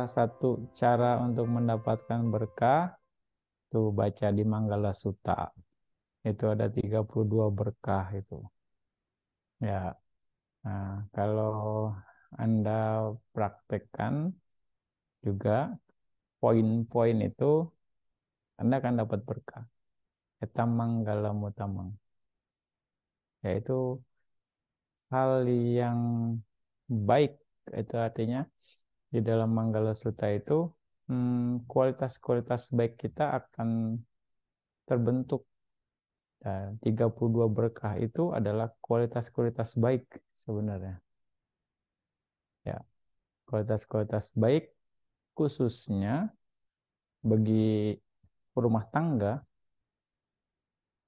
salah satu cara untuk mendapatkan berkah tuh baca di Manggala Sutta. Itu ada 32 berkah itu. Ya, nah kalau Anda praktekkan juga poin-poin itu, Anda akan dapat berkah. Eta Manggala Mutamang. Yaitu hal yang baik, itu artinya di dalam Manggala Sutta itu kualitas-kualitas baik kita akan terbentuk. Dan 32 berkah itu adalah kualitas-kualitas baik sebenarnya. Ya, kualitas-kualitas baik khususnya bagi rumah tangga.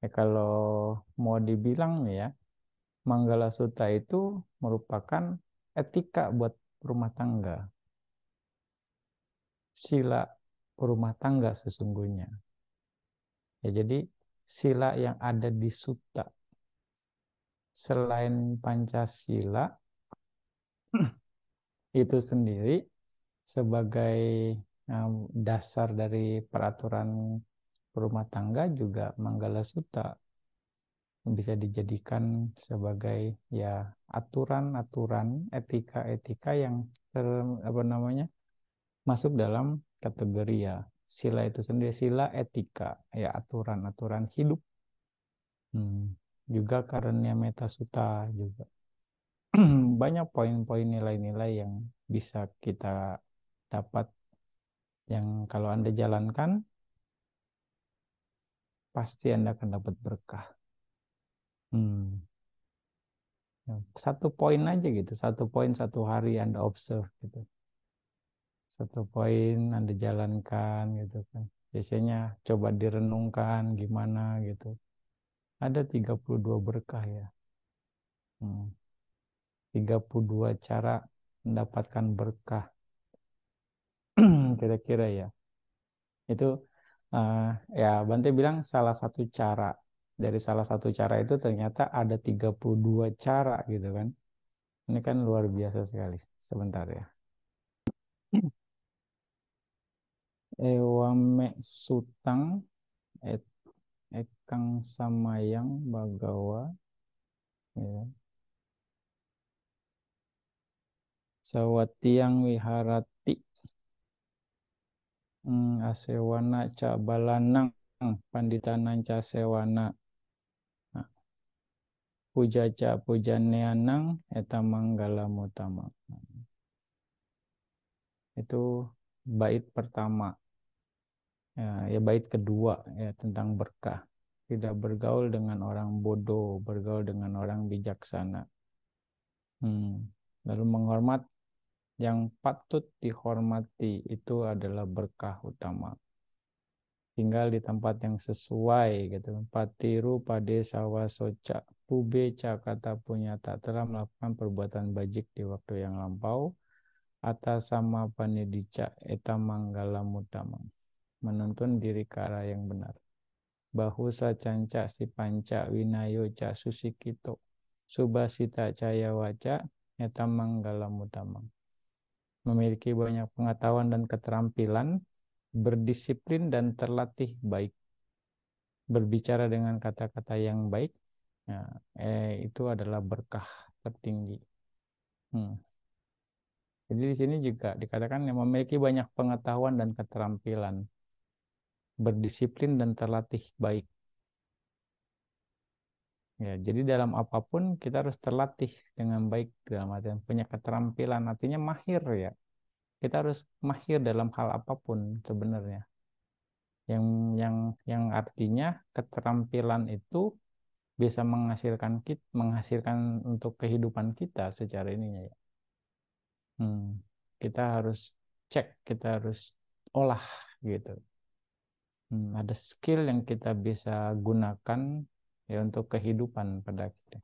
Ya, kalau mau dibilang nih ya, Manggala Sutta itu merupakan etika buat rumah tangga. Sila rumah tangga sesungguhnya. Ya, jadi sila yang ada di Sutta selain Pancasila itu sendiri sebagai dasar dari peraturan rumah tangga juga Manggala Sutta bisa dijadikan sebagai ya aturan-aturan etika-etika yang apa namanya masuk dalam kategori ya sila itu sendiri sila etika ya aturan-aturan hidup. Hmm, juga karenanya Meta Sutta juga banyak poin-poin nilai-nilai yang bisa kita dapat yang kalau Anda jalankan pasti Anda akan dapat berkah. Hmm. Ya, satu poin aja gitu, satu poin satu hari Anda observe gitu. Satu poin Anda jalankan gitu kan. Biasanya coba direnungkan gimana gitu. Ada 32 berkah ya. Hmm. 32 cara mendapatkan berkah. Kira-kira ya. Itu eh, ya Bante bilang salah satu cara. Dari salah satu cara itu ternyata ada 32 cara gitu kan. Ini kan luar biasa sekali. Sebentar ya. Ewame sutang et, ekang samayang bagawa ya. Sawatiang wiharati asewana ca balanang panditanan ca sewana. Nah, puja ca pujaneanang eta manggala mutama. Itu bait pertama. Ya, ya bait kedua ya tentang berkah. Tidak bergaul dengan orang bodoh, bergaul dengan orang bijaksana. Lalu menghormat yang patut dihormati itu adalah berkah utama. Tinggal di tempat yang sesuai gitu. Patiru pade sawa soca pube kata punya tak telah melakukan perbuatan bajik di waktu yang lampau atas sama panedica eta manggala mutama menuntun diri ke arah yang benar. Bahu sacanca si panca winayo ca susikito subasita caya waca eta manggala mutama memiliki banyak pengetahuan dan keterampilan, berdisiplin dan terlatih baik, berbicara dengan kata-kata yang baik, ya, itu adalah berkah tertinggi. Hmm. Jadi di sini juga dikatakan yang memiliki banyak pengetahuan dan keterampilan, berdisiplin dan terlatih baik. Ya, jadi dalam apapun kita harus terlatih dengan baik dalam artian punya keterampilan, artinya mahir ya. Kita harus mahir dalam hal apapun sebenarnya. yang yang artinya keterampilan itu bisa menghasilkan untuk kehidupan kita secara ininya ya. Hmm, kita harus cek, kita harus olah gitu. Ada skill yang kita bisa gunakan ya untuk kehidupan pada kita.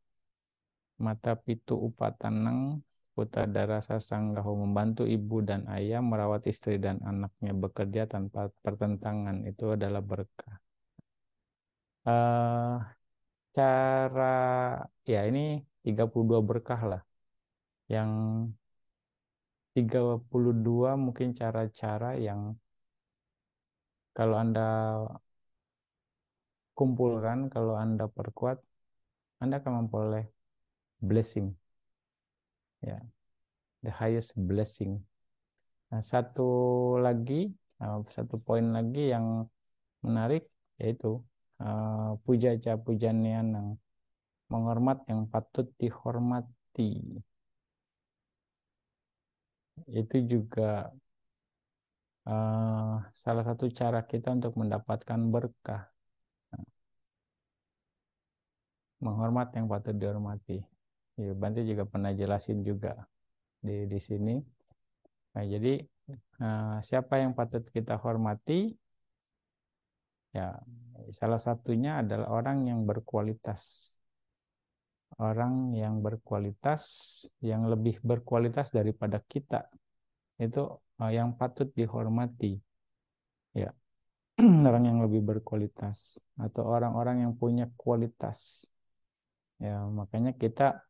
Mata pitu upatanang Putadara sasanggaho membantu ibu dan ayah merawat istri dan anaknya bekerja tanpa pertentangan itu adalah berkah. eh cara ya ini 32 berkah lah yang 32 mungkin cara-cara yang kalau Anda kumpulkan, kalau Anda perkuat, Anda akan memperoleh blessing, ya, the highest blessing. Nah, satu poin lagi yang menarik yaitu puja pujanian yang menghormat yang patut dihormati. Itu juga salah satu cara kita untuk mendapatkan berkah. Menghormat yang patut dihormati. Ya, Bante juga pernah jelasin juga di sini. Nah, jadi siapa yang patut kita hormati? Ya, salah satunya adalah orang yang berkualitas. Orang yang berkualitas, yang lebih berkualitas daripada kita. Itu yang patut dihormati. Ya, orang yang lebih berkualitas atau orang-orang yang punya kualitas. Ya, makanya kita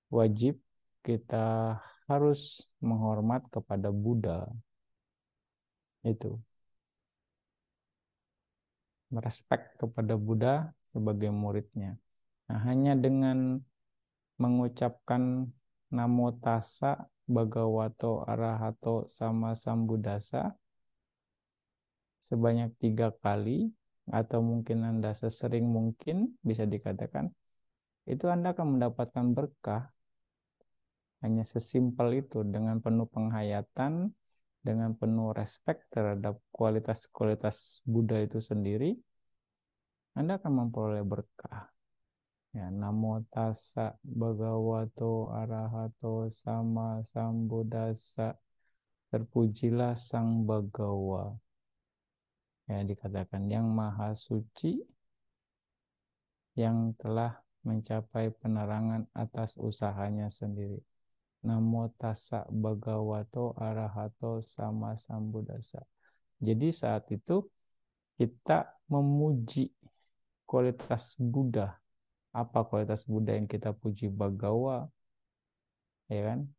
wajib, kita harus menghormat kepada Buddha. Itu, merespek kepada Buddha sebagai muridnya. Nah, hanya dengan mengucapkan Namo Tassa Bhagavato Arahato Sama Sambuddhasa sebanyak 3 kali, atau mungkin Anda sesering mungkin bisa dikatakan, itu Anda akan mendapatkan berkah. Hanya sesimpel itu, dengan penuh penghayatan, dengan penuh respect terhadap kualitas-kualitas Buddha itu sendiri, Anda akan memperoleh berkah. Ya, Namo Tassa Bhagavato Arahato Sama Sambuddhassa. Terpujilah Sang Bagawa. Ya, dikatakan yang maha suci, yang telah mencapai penerangan atas usahanya sendiri. Namo Tassa Bhagavato Arahato Sama Sambuddhassa. Jadi saat itu kita memuji kualitas Buddha. Apa kualitas Buddha yang kita puji? Bagawa, ya kan?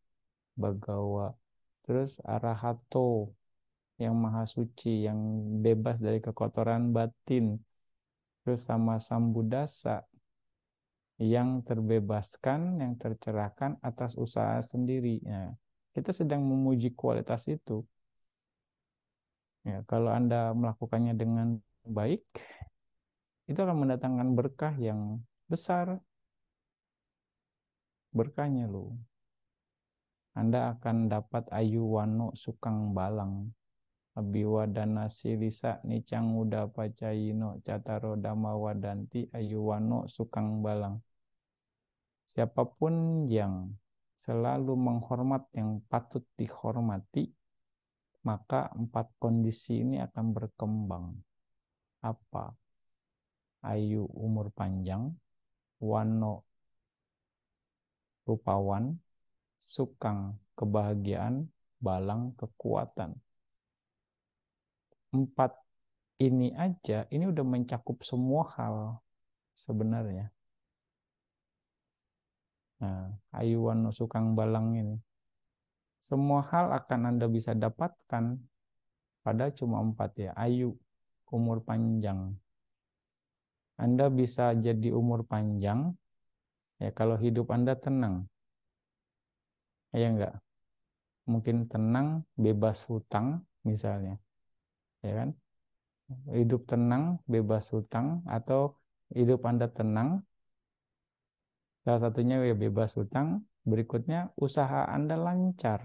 Bagawa. Terus Arahato, yang maha suci, yang bebas dari kekotoran batin. Terus sama Sambuddhasa, yang terbebaskan, yang tercerahkan atas usaha sendiri. Ya, kita sedang memuji kualitas itu. Ya, kalau Anda melakukannya dengan baik, itu akan mendatangkan berkah yang besar. Berkahnya loh. Anda akan dapat ayuwano sukang balang. Abiwadana silisa nicang uda pacayino cataro dama wadanti ayuwano sukang balang. Siapapun yang selalu menghormat yang patut dihormati, maka 4 kondisi ini akan berkembang. Apa? Ayu, umur panjang. Wano, rupawan. Sukang, kebahagiaan. Balang, kekuatan. 4 ini aja, ini udah mencakup semua hal sebenarnya. Nah, Ayuwano Sukang Balang ini. Semua hal akan Anda bisa dapatkan pada cuma 4 ya. Ayu, umur panjang. Anda bisa jadi umur panjang ya kalau hidup Anda tenang. Ya enggak? Mungkin tenang, bebas hutang misalnya. Ya kan? Hidup tenang, bebas hutang, atau hidup Anda tenang, salah satunya ya bebas hutang, berikutnya usaha Anda lancar.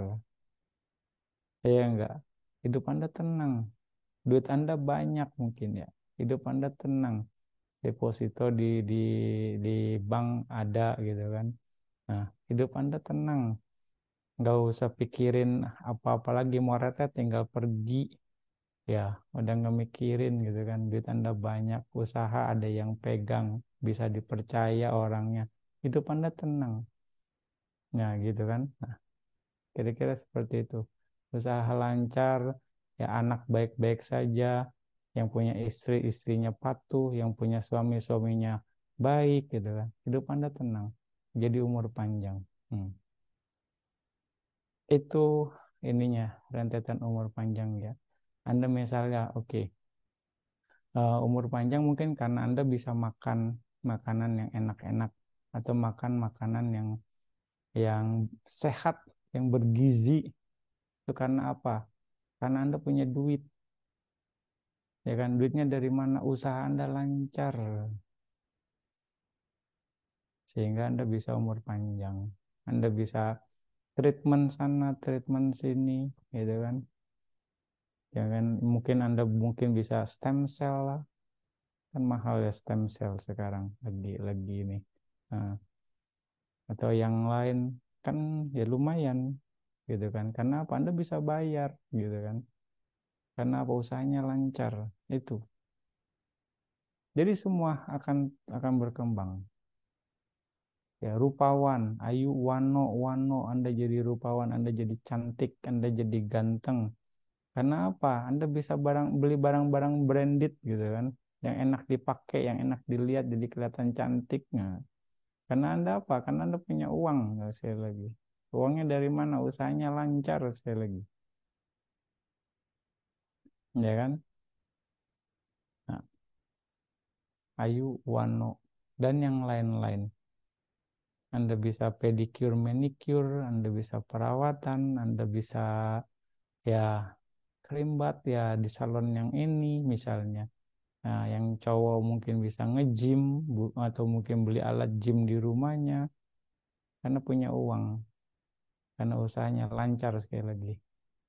Ya enggak? Hidup Anda tenang. Duit Anda banyak mungkin ya. Hidup Anda tenang. Deposito di bank ada gitu kan. Nah, hidup Anda tenang. Nggak usah pikirin apa-apa lagi, mau retet tinggal pergi. Ya, udah nggak mikirin gitu kan. Duit Anda banyak, usaha ada yang pegang, bisa dipercaya orangnya. Hidup Anda tenang. Nah, gitu kan. Nah, kira-kira seperti itu. Usaha lancar, ya anak baik-baik saja, yang punya istri, istrinya patuh, yang punya suami, suaminya baik gitu kan. Hidup Anda tenang, jadi umur panjang. Hmm. itu ininya rentetan umur panjang ya. Anda misalnya, oke, umur panjang mungkin karena Anda bisa makan makanan yang enak-enak atau makan makanan yang sehat, yang bergizi. Itu karena apa? Karena Anda punya duit, ya kan? Duitnya dari mana? Usaha Anda lancar, sehingga Anda bisa umur panjang. Anda bisa treatment sana, treatment sini, gitu kan? Ya kan? Mungkin Anda mungkin bisa stem cell lah, kan mahal ya stem cell sekarang lagi ini. Nah, atau yang lain kan ya lumayan, gitu kan? Karena apa? Anda bisa bayar, gitu kan? Karena apa? Usahanya lancar, itu. Jadi semua akan berkembang. Ya, rupawan, ayu, wano, wano, Anda jadi rupawan, Anda jadi cantik, Anda jadi ganteng. Karena apa? Anda bisa beli barang-barang branded gitu kan, yang enak dipakai, yang enak dilihat, jadi kelihatan cantik. Nah, karena Anda apa? Karena Anda punya uang, sekali lagi. Uangnya dari mana? Usahanya lancar, sekali lagi. Ya kan? Nah, ayu, wano, dan yang lain-lain. Anda bisa pedicure, manicure, Anda bisa perawatan, Anda bisa ya kerimbat ya di salon yang ini misalnya. Nah, yang cowok mungkin bisa nge-gym atau mungkin beli alat gym di rumahnya karena punya uang, karena usahanya lancar sekali lagi,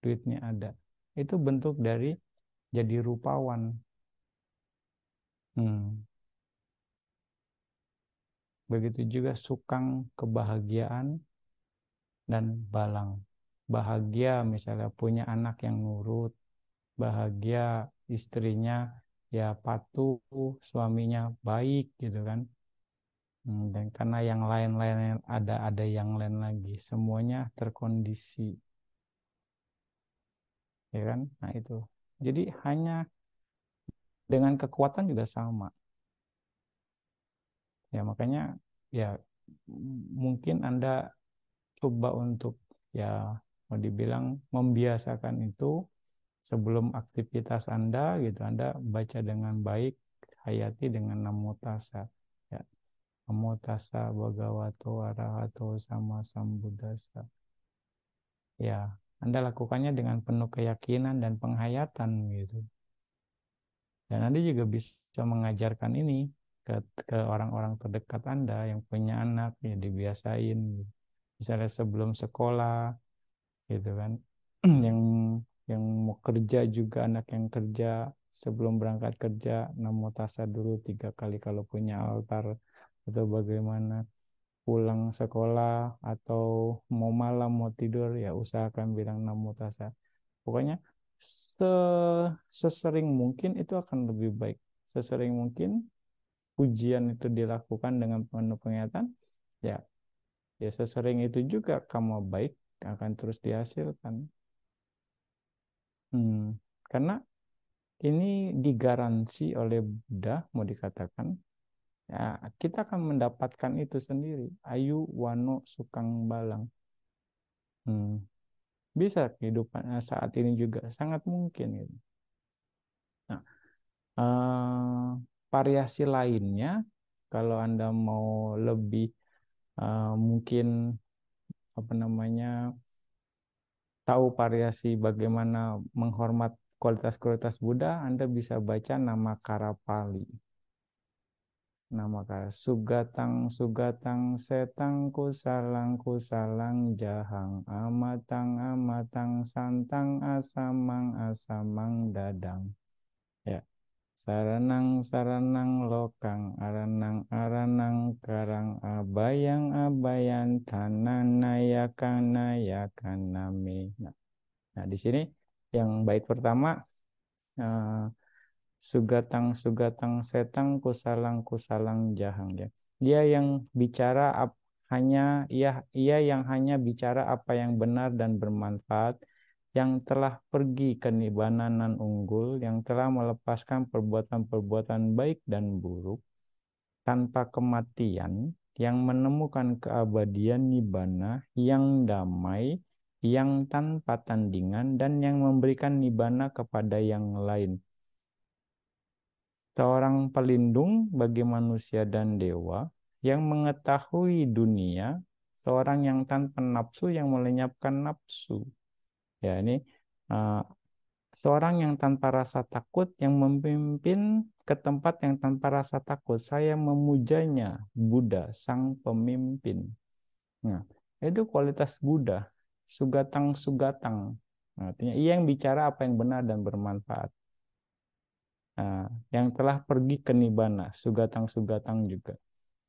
duitnya ada. Itu bentuk dari jadi rupawan. Hmm. Begitu juga sukang kebahagiaan dan balang. Bahagia misalnya punya anak yang nurut, bahagia istrinya ya patuh, suaminya baik gitu kan. Dan karena yang lain-lain ada yang lain lagi, semuanya terkondisi, ya kan? Nah itu. Jadi hanya dengan kekuatan juga sama. Ya makanya ya mungkin Anda coba untuk ya mau dibilang membiasakan itu sebelum aktivitas Anda gitu. Anda baca dengan baik, hayati dengan namo tassa. Ya, namo tassa bhagavato arahato sama sambuddhassa. Ya, Anda lakukannya dengan penuh keyakinan dan penghayatan gitu. Dan Anda juga bisa mengajarkan ini ke orang-orang terdekat Anda yang punya anak, ya dibiasain. Misalnya sebelum sekolah, gitu kan. Yang yang mau kerja juga, anak yang kerja sebelum berangkat kerja, namo tassa dulu 3 kali kalau punya altar, atau bagaimana pulang sekolah atau mau malam mau tidur ya usahakan bilang namo tassa. Pokoknya se sesering mungkin itu akan lebih baik. Sesering mungkin ujian itu dilakukan dengan penuh penghayatan, ya ya sesering itu juga kamu baik akan terus dihasilkan. Karena ini digaransi oleh Buddha, mau dikatakan ya kita akan mendapatkan itu sendiri. Ayu wano sukang balang. Hmm. Bisa kehidupan saat ini juga sangat mungkin gitu. Nah, variasi lainnya kalau Anda mau lebih mungkin apa namanya tahu variasi bagaimana menghormat kualitas-kualitas Buddha, Anda bisa baca nama Karapali. Nama kara Sugatang Sugatang Setang Kusalang Kusalang Jahang Amatang Amatang Santang Asamang Asamang Dadang. Ya. Saranang saranang lokang aranang aranang karang abayang abayan tananayakan nayakan nami. Nah, di sini yang bait pertama eh, Sugatang Sugatang Setang Kusalang Kusalang Jahang ya. Dia yang bicara hanya ia yang hanya bicara apa yang benar dan bermanfaat, yang telah pergi ke nibananan unggul, yang telah melepaskan perbuatan-perbuatan baik dan buruk tanpa kematian, yang menemukan keabadian nibana yang damai, yang tanpa tandingan dan yang memberikan nibbana kepada yang lain. Seorang pelindung bagi manusia dan dewa yang mengetahui dunia, seorang yang tanpa nafsu yang melenyapkan nafsu. Ya, ini uh, seorang yang tanpa rasa takut yang memimpin ke tempat yang tanpa rasa takut. Saya memujanya, Buddha, sang pemimpin. Nah, itu kualitas Buddha, sugatang sugatang. Artinya ia yang bicara apa yang benar dan bermanfaat. Nah, yang telah pergi ke nibbana, sugatang sugatang juga.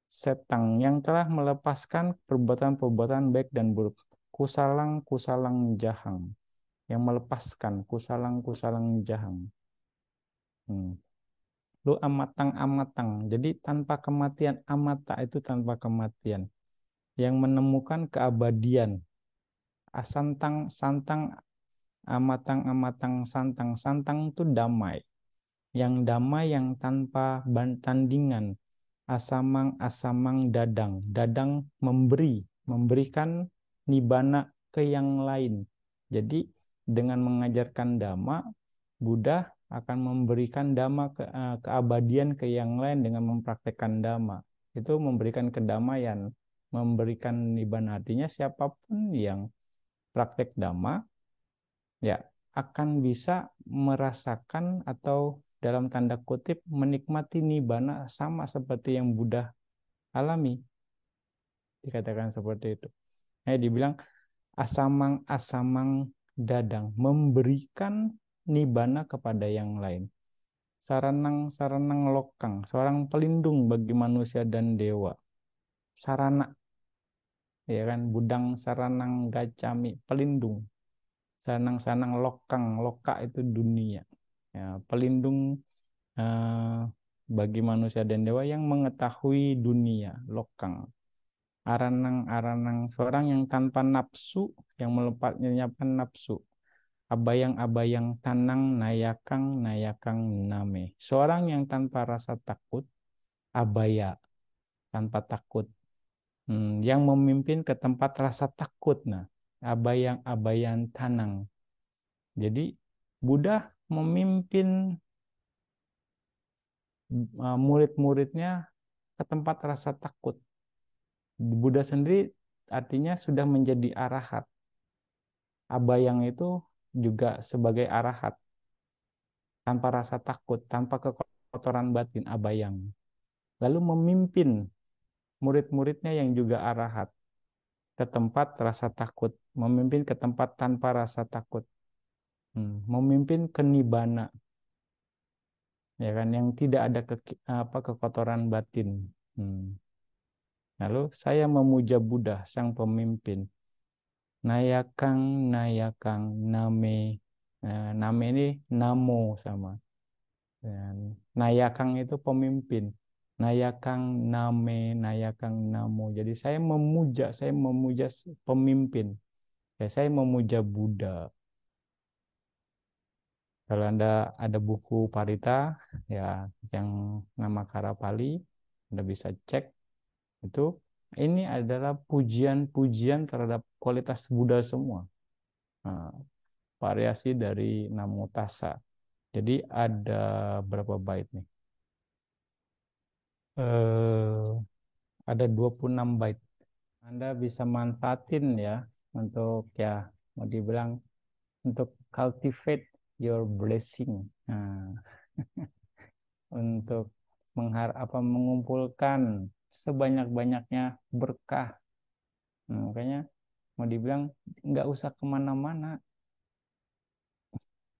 Setang yang telah melepaskan perbuatan-perbuatan baik dan buruk. Kusalang kusalang jahang, yang melepaskan kusalang kusalang jahang. Lu amatang amatang. Jadi tanpa kematian, amata itu tanpa kematian. Yang menemukan keabadian. Asantang, santang, amatang, amatang, santang. Santang itu damai. Yang damai yang tanpa tandingan. Asamang, asamang, dadang. Dadang memberi, memberikan nibbana ke yang lain. Jadi dengan mengajarkan dhamma, Buddha akan memberikan dhamma keabadian ke yang lain dengan mempraktekkan dhamma. Itu memberikan kedamaian, memberikan nibbana. Artinya siapapun yang praktek dhamma ya akan bisa merasakan atau dalam tanda kutip menikmati nibbana sama seperti yang Buddha alami. Dikatakan seperti itu. Dibilang asamang asamang dadang, memberikan nibbana kepada yang lain. Saranang saranang lokang, seorang pelindung bagi manusia dan dewa. Sarana, ya kan, budang saranang gacami, pelindung. Sanang sanang lokang, loka itu dunia. Ya, pelindung bagi manusia dan dewa yang mengetahui dunia, lokang. Aranang aranang, seorang yang tanpa nafsu, yang menyebabkan nafsu. Abayang abayang tanang nayakang nayakang name. Seorang yang tanpa rasa takut, abaya, tanpa takut. Yang memimpin ke tempat rasa takut. Nah, abayang abayan tanang. Jadi Buddha memimpin murid-muridnya ke tempat rasa takut. Buddha sendiri artinya sudah menjadi arahat. Abayang itu juga sebagai arahat. Tanpa rasa takut, tanpa kekotoran batin, abayang. Lalu memimpin murid-muridnya yang juga arahat ke tempat rasa takut, memimpin ke tempat tanpa rasa takut, memimpin ke nibbana, ya kan, yang tidak ada kekotoran batin. Lalu saya memuja Buddha, sang pemimpin. Nayakang, nayakang, name. Nah, name ini namo sama. Dan nayakang itu pemimpin. Nayakang, name, nayakang, namo. Jadi saya memuja pemimpin. Ya, saya memuja Buddha. Kalau Anda ada buku Parita, ya yang nama Karapali, Anda bisa cek itu. Ini adalah pujian-pujian terhadap kualitas Buddha semua. Nah, variasi dari Namo Tassa. Jadi ada berapa bait nih? Ada 26 bait. Anda bisa manfaatin ya untuk ya mau dibilang untuk cultivate your blessing. Nah, untuk mengumpulkan sebanyak-banyaknya berkah. Nah, makanya mau dibilang nggak usah kemana-mana,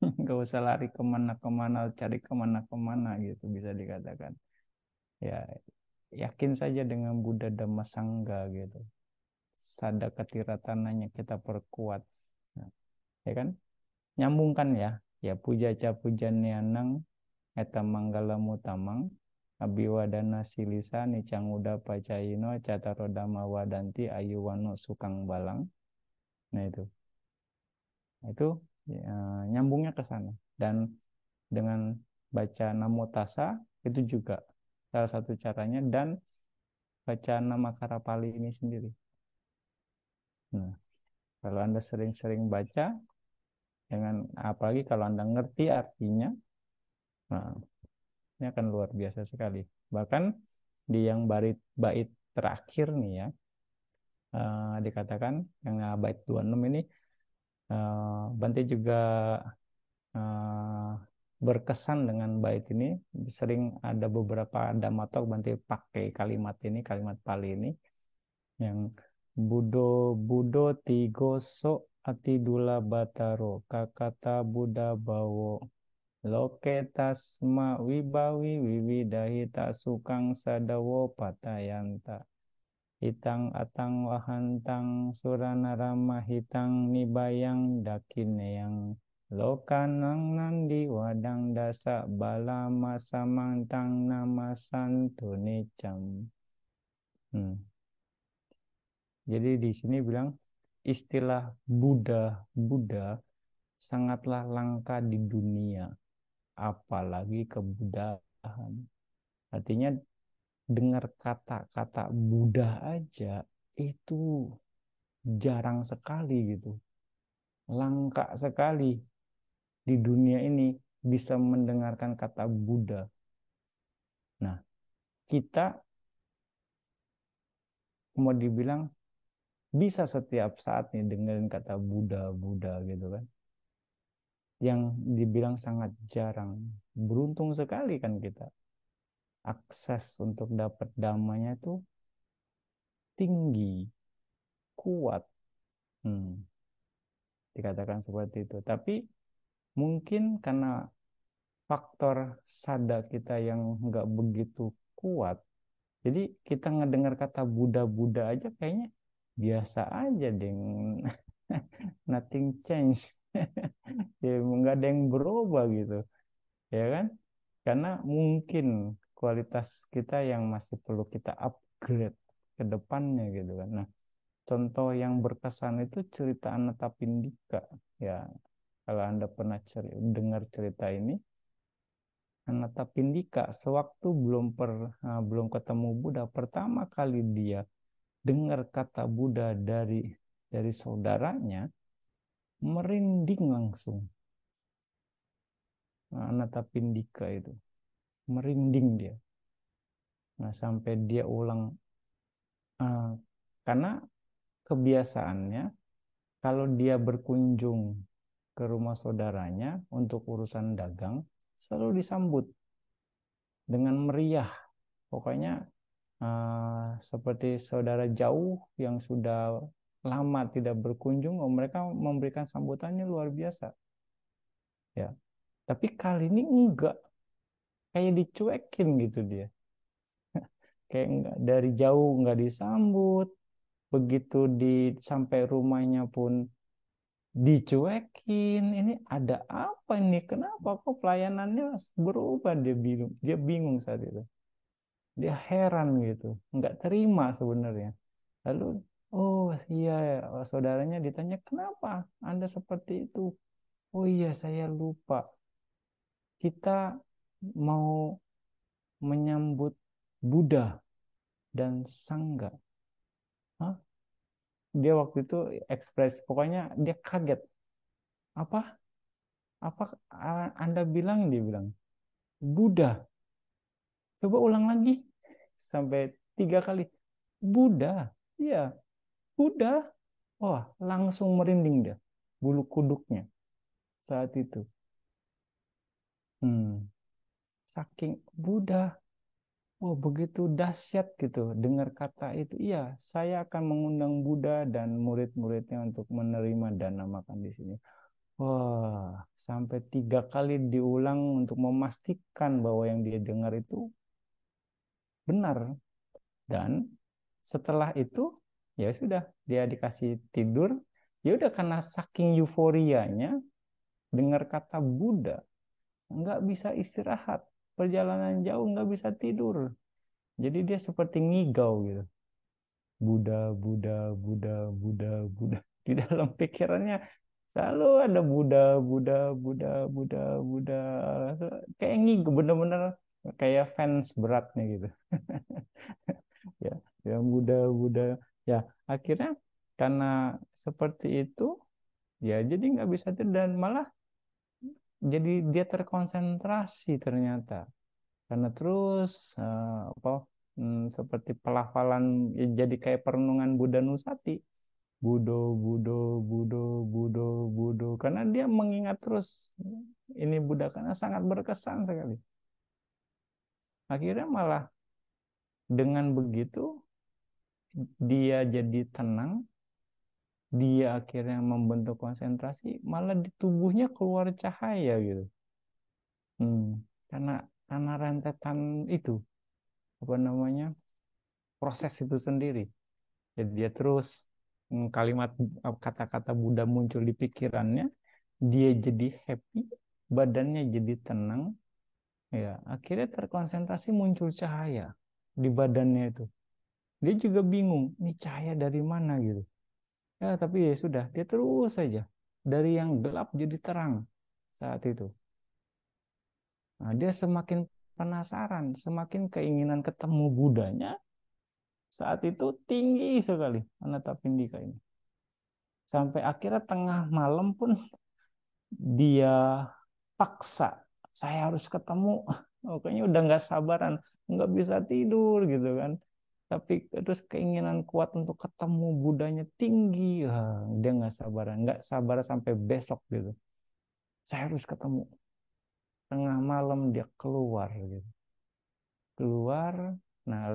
nggak usah lari kemana-kemana, cari kemana-kemana gitu bisa dikatakan. Ya, yakin saja dengan Buddha Dhamma Sangha gitu. Sadaka tiratananya kita perkuat. Nah, ya kan? Nyambungkan ya. Ya puja ca pujanyanang eta manggala mutamang abiwadana silisa nicanguda pacayino catarodama wadanti ayuwano sukang balang. Nah itu ya, nyambungnya ke sana. Dan dengan baca Namo Tassa itu juga salah satu caranya, dan baca nama Karapali ini sendiri. Nah, Kalau Anda sering-sering baca, dengan apalagi kalau Anda ngerti artinya, nah, ini akan luar biasa sekali. Bahkan di yang bait terakhir nih ya, dikatakan yang bait 26 ini, Bante juga eh, berkesan dengan bait ini. Sering ada beberapa dhammatalk Bante pakai kalimat ini, kalimat Pali ini, yang Budo Budo Tigo So Ati Dula Bataro Kakata Buddha Bawo Loke Tasma Wibawi Wiwidahita Sukang Sadawo Patayanta Hitang Atang Wahantang Suranarama Hitang Nibayang Dakineyang Lokanang Nandi Wadang Dasa Balama Samantang Nama Santunicam. Jadi di sini bilang istilah Buddha sangatlah langka di dunia, apalagi kebudahan. Artinya dengar kata-kata Buddha aja itu jarang sekali gitu. Langka sekali di dunia ini bisa mendengarkan kata Buddha. Nah, kita mau dibilang bisa setiap saat nih dengerin kata Buddha gitu kan. Yang dibilang sangat jarang. Beruntung sekali kan kita. Akses untuk dapat damanya itu tinggi, kuat. Dikatakan seperti itu. Tapi mungkin karena faktor sada kita yang nggak begitu kuat, jadi kita ngedengar kata Buddha aja kayaknya biasa aja, deng. Nothing change. Ya, nggak ada yang berubah gitu, ya kan? Karena mungkin kualitas kita yang masih perlu kita upgrade ke depannya gitu kan. Nah, contoh yang berkesan itu cerita Anathapindika. Ya, kalau Anda pernah dengar cerita ini, Anathapindika sewaktu belum ketemu Buddha, pertama kali dia dengar kata Buddha dari saudaranya, merinding langsung. Nah, Anathapindika itu merinding dia. Nah, sampai dia ulang, uh, karena kebiasaannya kalau dia berkunjung ke rumah saudaranya untuk urusan dagang, selalu disambut dengan meriah. Pokoknya seperti saudara jauh yang sudah lama tidak berkunjung, mereka memberikan sambutannya luar biasa. Ya, tapi kali ini enggak, kayak dicuekin gitu dia. Kayak enggak, dari jauh enggak disambut, begitu sampai rumahnya pun dicuekin. Ini ada apa ini? Kenapa kok pelayanannya berubah? Dia bingung saat itu. Dia heran gitu, nggak terima sebenarnya. Lalu, oh iya, saudaranya ditanya, kenapa Anda seperti itu? Oh iya, saya lupa. Kita mau menyambut Buddha dan Sangga. Hah? Dia waktu itu pokoknya dia kaget. Apa? Apa Anda bilang? Dia bilang, Buddha. Coba ulang lagi. Sampai 3 kali. Buddha. Iya, Buddha. Wah, langsung merinding dia. Bulu kuduknya saat itu. Hmm, Saking Buddha. Oh, begitu dahsyat gitu. Dengar kata itu. Iya, saya akan mengundang Buddha dan murid-muridnya untuk menerima dana makan di sini. Wah, sampai 3 kali diulang untuk memastikan bahwa yang dia dengar itu benar. Dan setelah itu, ya sudah, dia dikasih tidur. Ya udah, karena saking euforianya dengar kata Buddha, nggak bisa istirahat, perjalanan jauh nggak bisa tidur, jadi dia seperti ngigau gitu. Buddha, Buddha, Buddha, Buddha, Buddha. Di dalam pikirannya selalu ada Buddha, Buddha, Buddha, Buddha, Buddha. Kayak ngigau, bener-bener kayak fans beratnya gitu. Ya, yang Buddha, Buddha. Ya, akhirnya karena seperti itu, ya jadi nggak bisa tidur dan malah jadi dia terkonsentrasi ternyata karena terus apa seperti pelafalan ya jadi kayak perenungan Buddha Nusati. Budo, Budo, Budo, Budo, Budo. Karena dia mengingat terus ini Buddha karena sangat berkesan sekali. Akhirnya malah dengan begitu dia jadi tenang, dia akhirnya membentuk konsentrasi, malah di tubuhnya keluar cahaya gitu. Hmm, karena rentetan itu apa namanya proses itu sendiri. Jadi dia terus kalimat kata-kata Buddha muncul di pikirannya, dia jadi happy, badannya jadi tenang, ya akhirnya terkonsentrasi muncul cahaya di badannya itu. Dia juga bingung, ini cahaya dari mana gitu. Ya tapi ya sudah, dia terus saja dari yang gelap jadi terang saat itu. Nah, dia semakin penasaran, semakin keinginan ketemu Budanya saat itu tinggi sekali Anathapindika ini. Sampai akhirnya tengah malam pun dia paksa, saya harus ketemu. Oh, kayaknya udah nggak sabaran, nggak bisa tidur gitu kan. Tapi terus keinginan kuat untuk ketemu Budanya tinggi. Dia nggak sabar sampai besok gitu. Saya harus ketemu. Tengah malam dia keluar gitu. Keluar, nah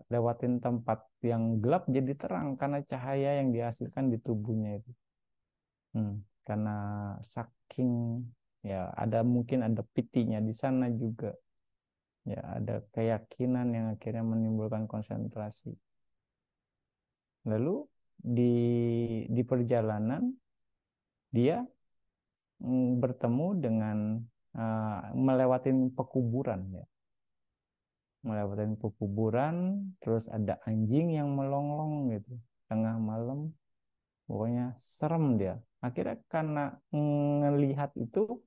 lewatin tempat yang gelap jadi terang karena cahaya yang dihasilkan di tubuhnya itu. Hmm, karena saking ya mungkin ada pitinya di sana juga. Ya ada keyakinan yang akhirnya menimbulkan konsentrasi. Lalu di perjalanan dia bertemu dengan melewati pekuburan ya. Melewati pekuburan, terus ada anjing yang melonglong gitu. Tengah malam, pokoknya serem dia. Akhirnya karena ngelihat itu,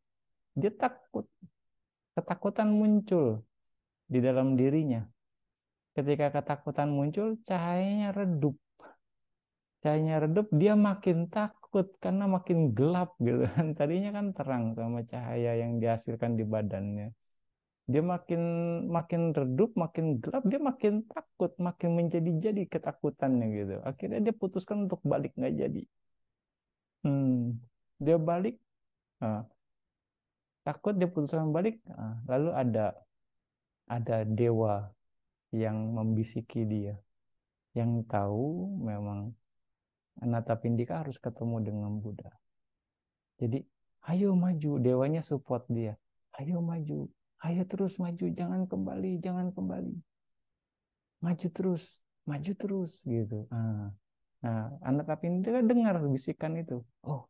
dia takut. Ketakutan muncul di dalam dirinya. Ketika ketakutan muncul, cahayanya redup. Cahayanya redup, dia makin takut karena makin gelap gitu kan. Tadinya kan terang sama cahaya yang dihasilkan di badannya. Dia makin makin redup, makin gelap, dia makin takut, makin menjadi-jadi ketakutannya gitu. Akhirnya dia putuskan untuk balik nggak jadi. Dia balik, ah, takut dia putuskan balik. Lalu ada dewa yang membisiki dia, yang tahu memang Anathapindika harus ketemu dengan Buddha. Jadi, ayo maju, dewanya support dia. Ayo maju, ayo terus maju, jangan kembali, jangan kembali. Maju terus gitu. Nah, Anathapindika dengar bisikan itu. Oh,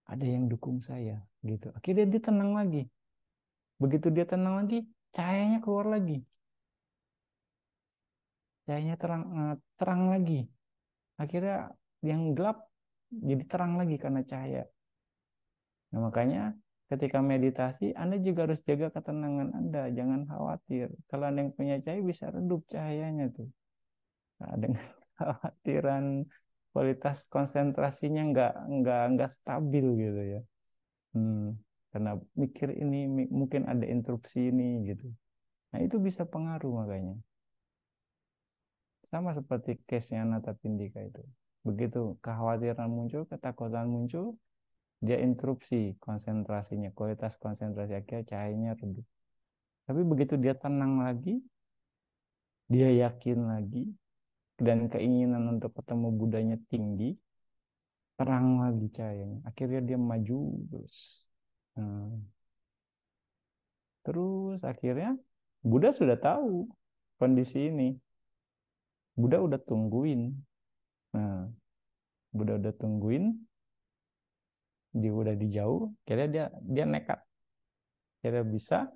ada yang dukung saya gitu. Akhirnya dia tenang lagi. Begitu dia tenang lagi, cahayanya keluar lagi. Cahayanya terang lagi. Akhirnya yang gelap jadi terang lagi karena cahaya. Nah, makanya ketika meditasi, Anda juga harus jaga ketenangan Anda. Jangan khawatir. Kalau Anda yang punya cahaya bisa redup cahayanya tuh. Nah, dengan khawatiran kualitas konsentrasinya nggak stabil gitu ya. Hmm, karena mikir ini mungkin ada interupsi ini gitu. Nah, itu bisa pengaruh makanya. Sama seperti case-nya Natapindika itu. Begitu kekhawatiran muncul, ketakutan muncul, dia interupsi konsentrasinya, kualitas konsentrasi akhirnya cahayanya redup. Tapi begitu dia tenang lagi, dia yakin lagi, dan keinginan untuk ketemu Budanya tinggi, terang lagi cahayanya. Akhirnya dia maju terus. Nah, terus akhirnya Buddha sudah tahu kondisi ini. Buddha udah tungguin. Nah, Buddha udah tungguin, dia udah dijauh, kira dia dia nekat, kira bisa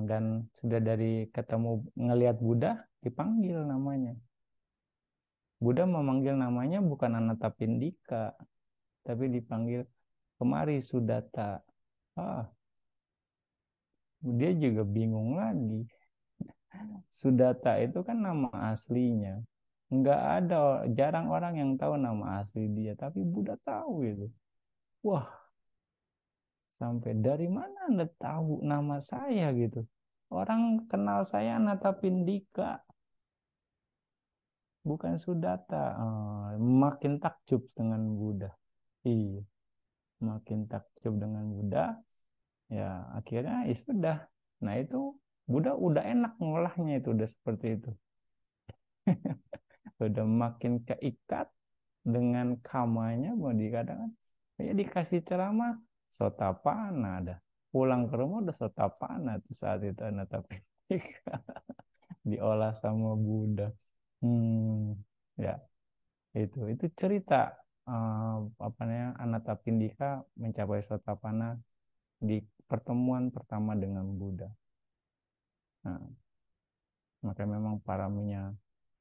dan sudah dari ketemu ngelihat Buddha dipanggil namanya. Buddha memanggil namanya bukan Anathapindika, tapi dipanggil kemari Sudatta. Ah, dia juga bingung lagi. Sudatta itu kan nama aslinya. nggak ada, jarang orang yang tahu nama asli dia, tapi Buddha tahu itu. Wah, sampai dari mana Anda tahu nama saya gitu? Orang kenal saya Natapindika, bukan Sudatta. Makin takjub dengan Buddha. Iya, makin takjub dengan Buddha, ya akhirnya ya sudah. Nah itu Buddha udah enak ngolahnya itu, udah seperti itu. Udah makin keikat dengan kamanya, mau dikatakan ya dikasih ceramah sotapana, ada pulang ke rumah udah sotapana tuh saat itu anak, tapi diolah sama Buddha. Ya itu cerita apa namanya Anathapindika mencapai sotapana di pertemuan pertama dengan Buddha. Nah, maka memang paraminya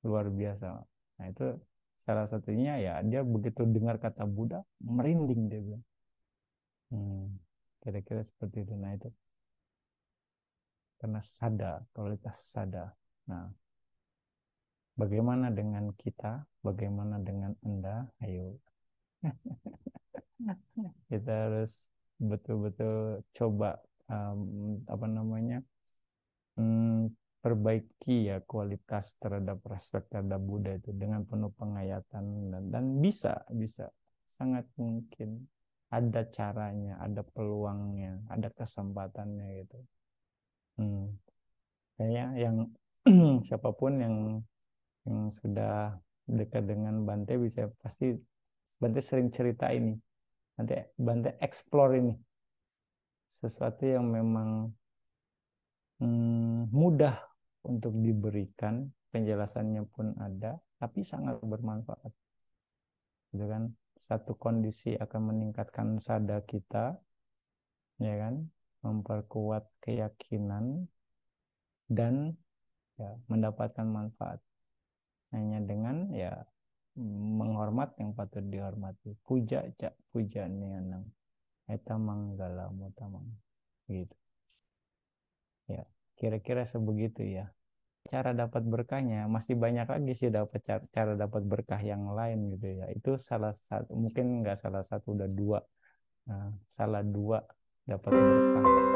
luar biasa. Nah, itu salah satunya, ya dia begitu dengar kata Buddha merinding dia bilang. Hmm, kira-kira seperti itu. Nah, itu karena sadar, kualitas sadar. Nah, bagaimana dengan kita? Bagaimana dengan Anda? Ayo, kita harus betul-betul coba apa namanya perbaiki ya kualitas terhadap respek terhadap Buddha itu dengan penuh penghayatan, dan bisa sangat mungkin ada caranya, ada peluangnya, ada kesempatannya gitu. Kayaknya yang siapapun yang sudah dekat dengan Bante bisa pasti, Bante sering cerita ini, nanti Bante explore ini sesuatu yang memang mudah untuk diberikan, penjelasannya pun ada, tapi sangat bermanfaat. Gitu kan? Satu kondisi akan meningkatkan sadar kita, ya kan? Memperkuat keyakinan dan ya mendapatkan manfaat hanya dengan ya menghormat yang patut dihormati. Puja cak puja nianang. Eta manggala mutamang. Gitu. Ya, kira-kira sebegitu ya. Cara dapat berkahnya masih banyak lagi sih, dapat cara dapat berkah yang lain gitu ya. Itu salah satu, mungkin nggak salah satu, udah dua. Nah, salah dua dapat berkah.